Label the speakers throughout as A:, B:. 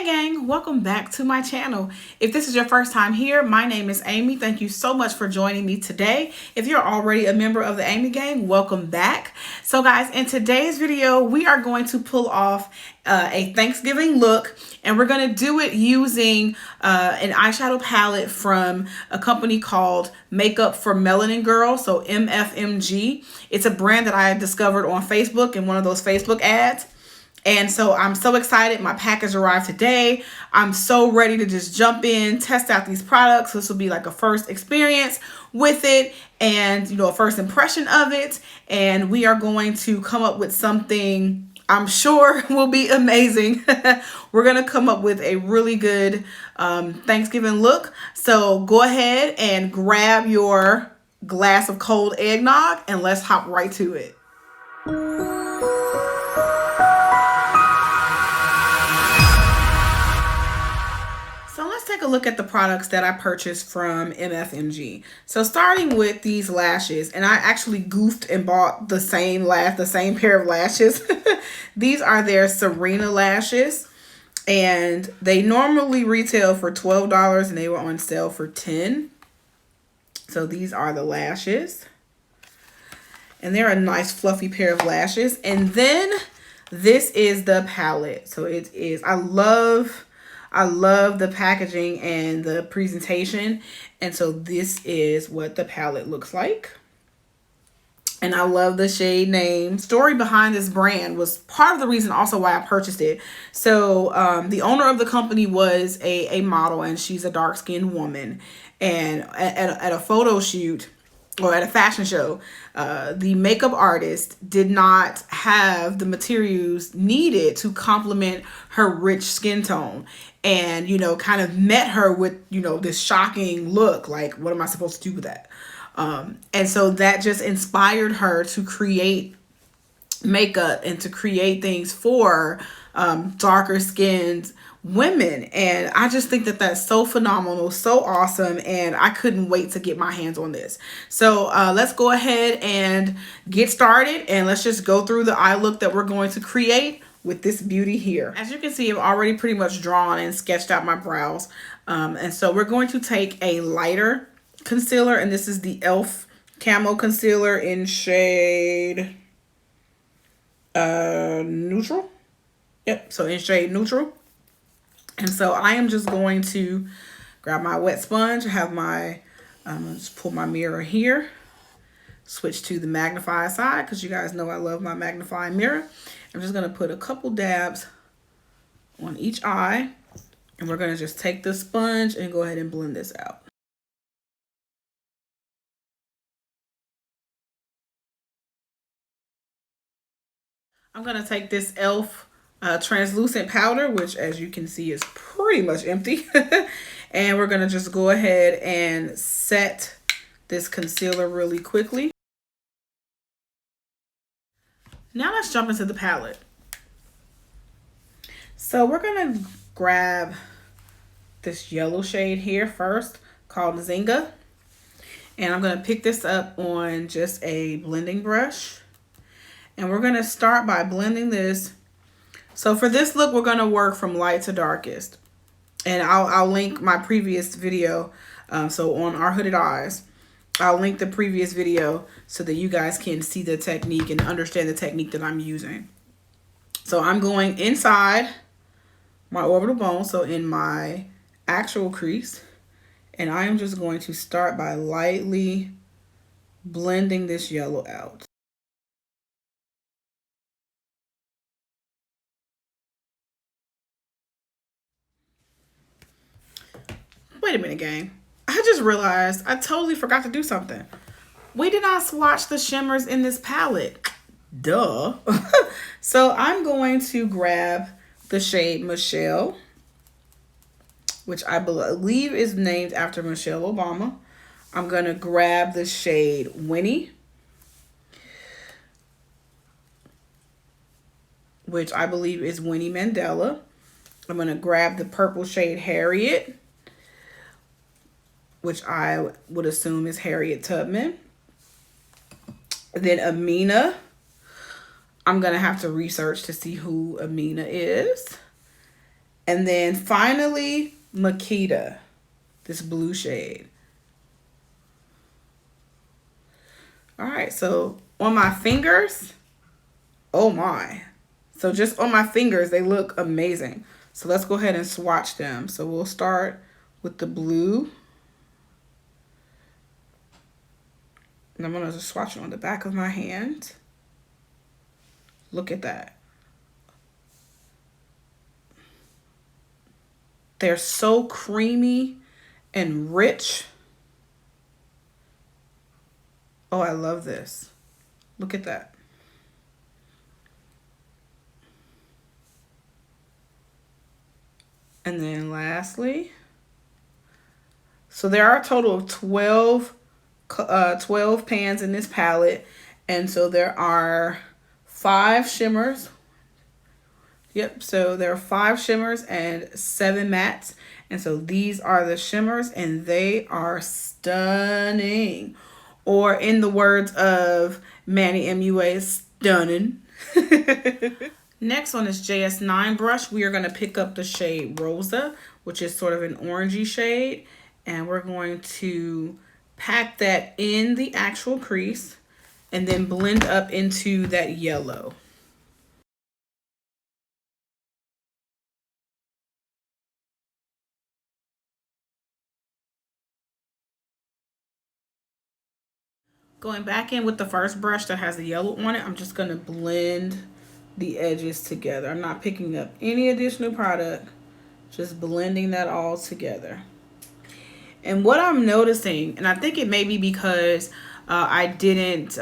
A: gang, welcome back to my channel. If this is your first time here, my name is Amy. Thank you so much for joining me today. If you're already a member of the Amy gang, welcome back. So guys, in today's video, we are going to pull off a Thanksgiving look, and we're going to do it using an eyeshadow palette from a company called Makeup for Melanin Girl, so MFMG. It's a brand that I discovered on Facebook in one of those Facebook ads. And so I'm so excited. My package arrived today. I'm so ready to just jump in, test out these products. This will be like a first experience with it and, you know, a first impression of it. And we are going to come up with something I'm sure will be amazing. We're going to come up with a really good Thanksgiving look. So go ahead and grab your glass of cold eggnog and let's hop right to it. Take a look at the products that I purchased from MFMG. So starting with these lashes, and I actually goofed and bought the same pair of lashes. These are their Serena lashes, and they normally retail for $12 and they were on sale for $10. So these are the lashes, and they're a nice fluffy pair of lashes. And then this is the palette. So it is, I love the packaging and the presentation. And so this is what the palette looks like. And I love the shade name. Story behind this brand was part of the reason also why I purchased it. So the owner of the company was a model, and she's a dark-skinned woman. And at a photo shoot, or at a fashion show, the makeup artist did not have the materials needed to complement her rich skin tone, and, you know, kind of met her with, you know, this shocking look, like, what am I supposed to do with that? And so that just inspired her to create makeup and to create things for darker skinned women. And I just think that that's so phenomenal, so awesome, and I couldn't wait to get my hands on this. So let's go ahead and get started, and let's just go through the eye look that we're going to create with this beauty here. As you can see, I've already pretty much drawn and sketched out my brows, and so we're going to take a lighter concealer, and this is the e.l.f. Camo Concealer in shade neutral. Yep, so in shade neutral. And so I am just going to grab my wet sponge. I have my, just pull my mirror here, switch to the magnified side, because you guys know I love my magnifying mirror. I'm just going to put a couple dabs on each eye, and we're going to just take the sponge and go ahead and blend this out. I'm going to take this e.l.f. translucent powder, which as you can see is pretty much empty. And we're going to just go ahead and set this concealer really quickly. Now let's jump into the palette. So we're going to grab this yellow shade here first, called Zinga. And I'm going to pick this up on just a blending brush. And we're going to start by blending this. So for this look, we're going to work from light to darkest. And I'll link my previous video. So on Our Hooded Eyes, I'll link the previous video so that you guys can see the technique and understand the technique that I'm using. So I'm going inside my orbital bone, so in my actual crease. And I am just going to start by lightly blending this yellow out. Wait a minute, gang. I just realized I totally forgot to do something. We did not swatch the shimmers in this palette. Duh. So I'm going to grab the shade Michelle, which I believe is named after Michelle Obama. I'm going to grab the shade Winnie, which I believe is Winnie Mandela. I'm going to grab the purple shade Harriet, which I would assume is Harriet Tubman. Then Amina. I'm going to have to research to see who Amina is. And then finally, Makita, this blue shade. All right, so on my fingers, oh my. So just on my fingers, they look amazing. So let's go ahead and swatch them. So we'll start with the blue. And I'm gonna just swatch it on the back of my hand. Look at that. They're so creamy and rich. Oh, I love this. Look at that. And then lastly, so there are a total of 12 pans in this palette. And so there are 5 shimmers. Yep, so there are 5 shimmers and 7 mattes. And so these are the shimmers and they are stunning. Or in the words of Manny MUA, stunning. Next on this JS9 brush, we are going to pick up the shade Rosa, which is sort of an orangey shade. And we're going to pack that in the actual crease and then blend up into that yellow. Going back in with the first brush that has the yellow on it, I'm just going to blend the edges together. I'm not picking up any additional product, just blending that all together. And what I'm noticing, and I think it may be because I didn't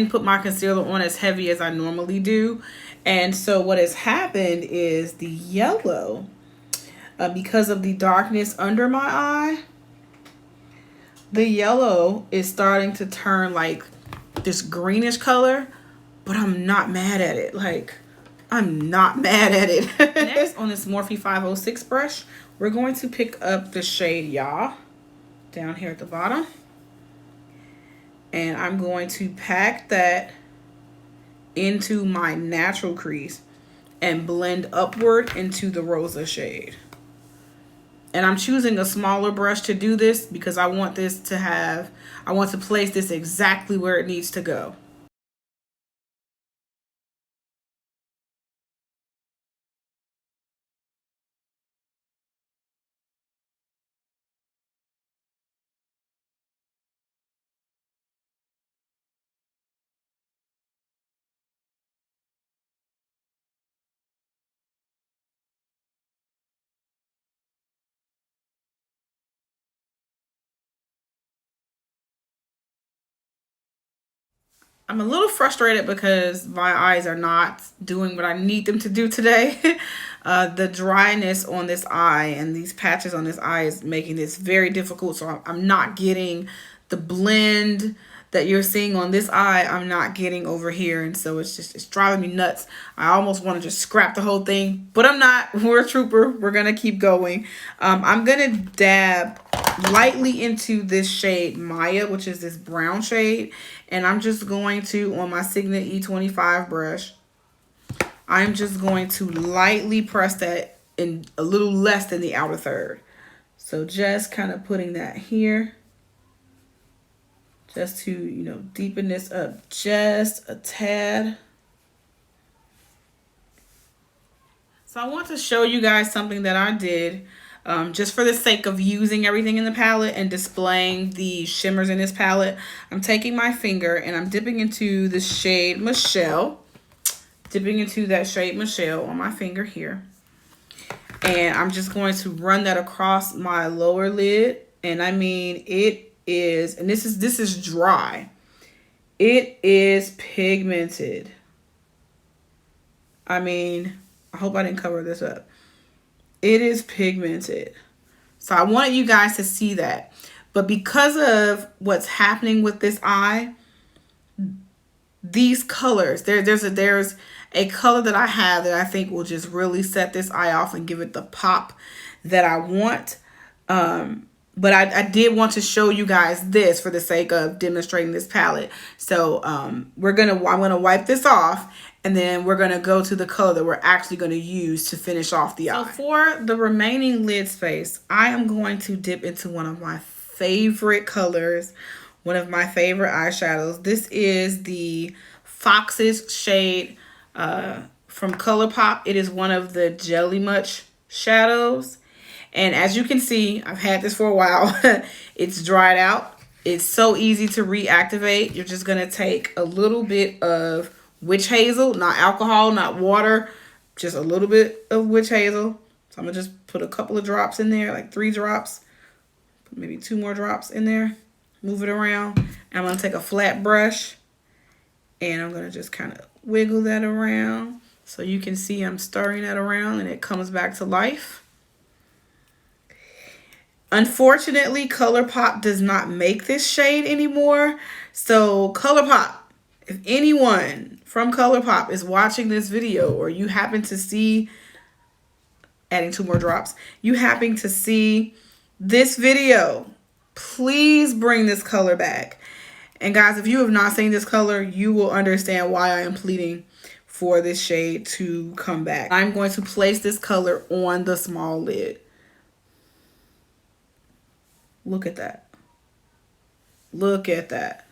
A: put my concealer on as heavy as I normally do. And so what has happened is the yellow, because of the darkness under my eye, the yellow is starting to turn like this greenish color, but I'm not mad at it. Like, I'm not mad at it. Next, on this Morphe 506 brush, we're going to pick up the shade Ya down here at the bottom. And I'm going to pack that into my natural crease and blend upward into the Rosa shade. And I'm choosing a smaller brush to do this because I want to place this exactly where it needs to go. I'm a little frustrated because my eyes are not doing what I need them to do today. The dryness on this eye and these patches on this eye is making this very difficult. So I'm not getting the blend that you're seeing on this eye. I'm not getting over here. And so it's driving me nuts. I almost want to just scrap the whole thing, but I'm not. We're a trooper. We're going to keep going. I'm going to dab lightly into this shade Maya, which is this brown shade. And I'm just going to, on my Signet E25 brush, I'm just going to lightly press that in a little less than the outer third. So just kind of putting that here. Just to, you know, deepen this up just a tad. So I want to show you guys something that I did just for the sake of using everything in the palette and displaying the shimmers in this palette. I'm taking my finger and I'm dipping into the shade Michelle. Dipping into that shade Michelle on my finger here. And I'm just going to run that across my lower lid. And I mean, it is, and this is dry. It is pigmented. I mean, I hope I didn't cover this up. It is pigmented. So I wanted you guys to see that. But because of what's happening with this eye, these colors, there's a color that I have that I think will just really set this eye off and give it the pop that I want. But I did want to show you guys this for the sake of demonstrating this palette. So I'm gonna wipe this off And then we're going to go to the color that we're actually going to use to finish off the eye. So for the remaining lid space, I am going to dip into one of my favorite colors, one of my favorite eyeshadows. This is the Fox's shade from Colourpop. It is one of the Jelly Much shadows. And as you can see, I've had this for a while. It's dried out. It's so easy to reactivate. You're just going to take a little bit of witch hazel, not alcohol, not water, just a little bit of witch hazel. So I'm going to just put a couple of drops in there, like 3 drops, maybe 2 more drops in there. Move it around. And I'm going to take a flat brush and I'm going to just kind of wiggle that around. So you can see I'm stirring that around and it comes back to life. Unfortunately, Colourpop does not make this shade anymore. So Colourpop, if anyone from Colourpop is watching this video, or you happen to see, adding 2 more drops, you happen to see this video, please bring this color back. And guys, if you have not seen this color, you will understand why I am pleading for this shade to come back. I'm going to place this color on the small lid. Look at that. Look at that.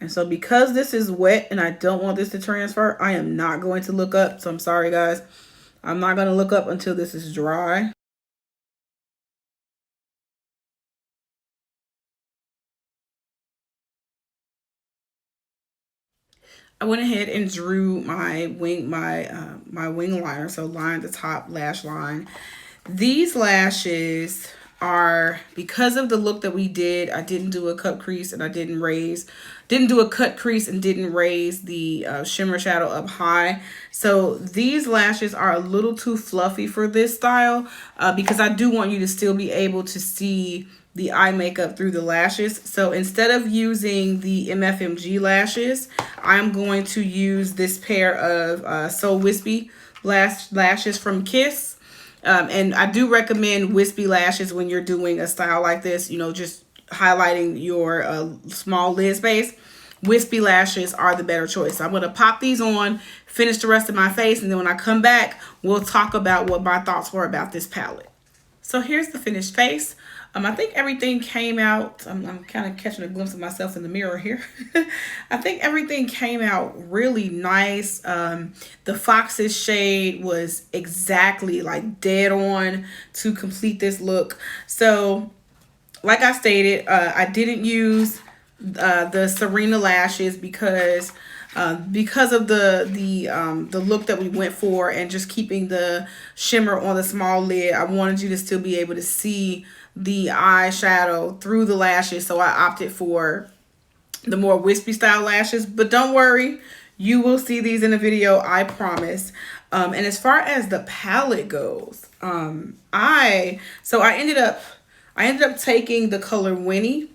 A: And so because this is wet and I don't want this to transfer, I am not going to look up. So I'm sorry, guys. I'm not going to look up until this is dry. I went ahead and drew my wing liner, so lined the top lash line. These lashes are, because of the look that we did, I didn't do a cut crease and I didn't do a cut crease and didn't raise the shimmer shadow up high. So these lashes are a little too fluffy for this style because I do want you to still be able to see the eye makeup through the lashes. So instead of using the MFMG lashes, I'm going to use this pair of So Wispy lashes from Kiss. And I do recommend wispy lashes when you're doing a style like this, you know, just highlighting your small lid space. Wispy lashes are the better choice. So I'm going to pop these on, finish the rest of my face, and then when I come back, we'll talk about what my thoughts were about this palette. So here's the finished face. I think everything came out, I'm kind of catching a glimpse of myself in the mirror here. I think everything came out really nice. The Fox's shade was exactly like dead on to complete this look. So like I stated, I didn't use the Serena lashes because of the look that we went for and just keeping the shimmer on the small lid. I wanted you to still be able to see the eyeshadow through the lashes, so I opted for the more wispy style lashes. But don't worry, you will see these in the video, I promise. And as far as the palette goes, I ended up taking the color Winnie,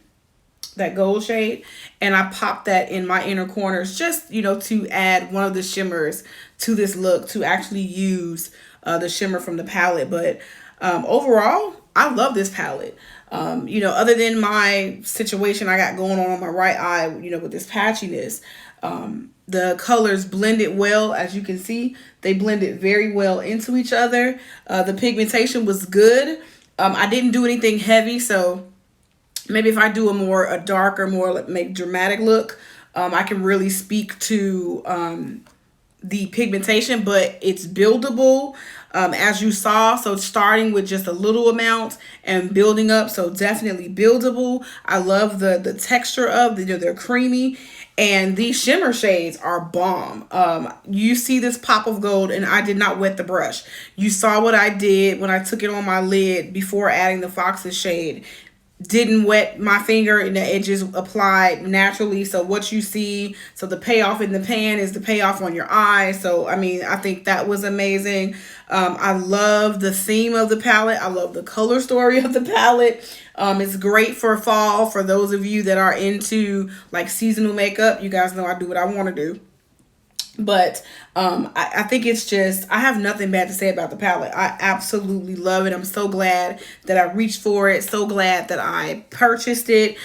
A: that gold shade, and I popped that in my inner corners just, you know, to add one of the shimmers to this look, to actually use the shimmer from the palette. But overall, I love this palette. You know, other than my situation I got going on my right eye, you know, with this patchiness, the colors blended well. As you can see, they blended very well into each other. The pigmentation was good. I didn't do anything heavy, so maybe if I do a darker, more maybe dramatic look, I can really speak to the pigmentation, but it's buildable, as you saw. So starting with just a little amount and building up, so definitely buildable. I love the texture of them. They're creamy, and these shimmer shades are bomb. You see this pop of gold, and I did not wet the brush. You saw what I did when I took it on my lid before adding the Fox's shade. Didn't wet my finger, and the edges applied naturally. So what you see, so the payoff in the pan is the payoff on your eye. So I mean, I think that was amazing. I love the theme of the palette. I love the color story of the palette. It's great for fall. For those of you that are into like seasonal makeup, you guys know I do what I want to do. But I think it's just, I have nothing bad to say about the palette. I absolutely love it. I'm so glad that I reached for it. So glad that I purchased it.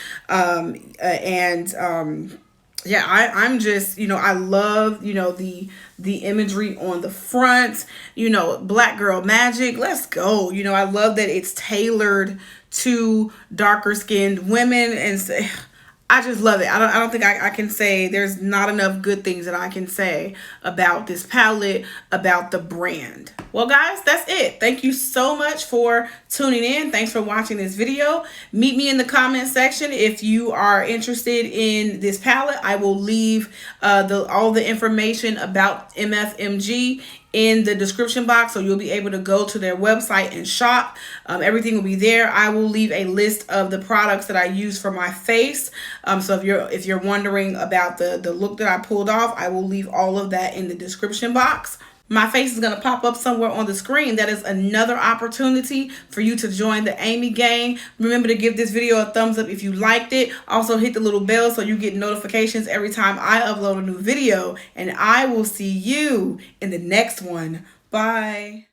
A: Yeah, I'm just, I love, the imagery on the front, Black girl magic. Let's go. I love that it's tailored to darker skinned women, and I just love it. I don't think I can say, there's not enough good things that I can say about this palette, about the brand. Well, guys, that's it. Thank you so much for tuning in. Thanks for watching this video. Meet me in the comment section if you are interested in this palette. I will leave all the information about MFMG in the description box, so you'll be able to go to their website and shop. Everything will be there. I will leave a list of the products that I use for my face. So if you're wondering about the look that I pulled off, I will leave all of that in the description box. My face is going to pop up somewhere on the screen. That is another opportunity for you to join the Amy gang. Remember to give this video a thumbs up if you liked it. Also hit the little bell so you get notifications every time I upload a new video. And I will see you in the next one. Bye.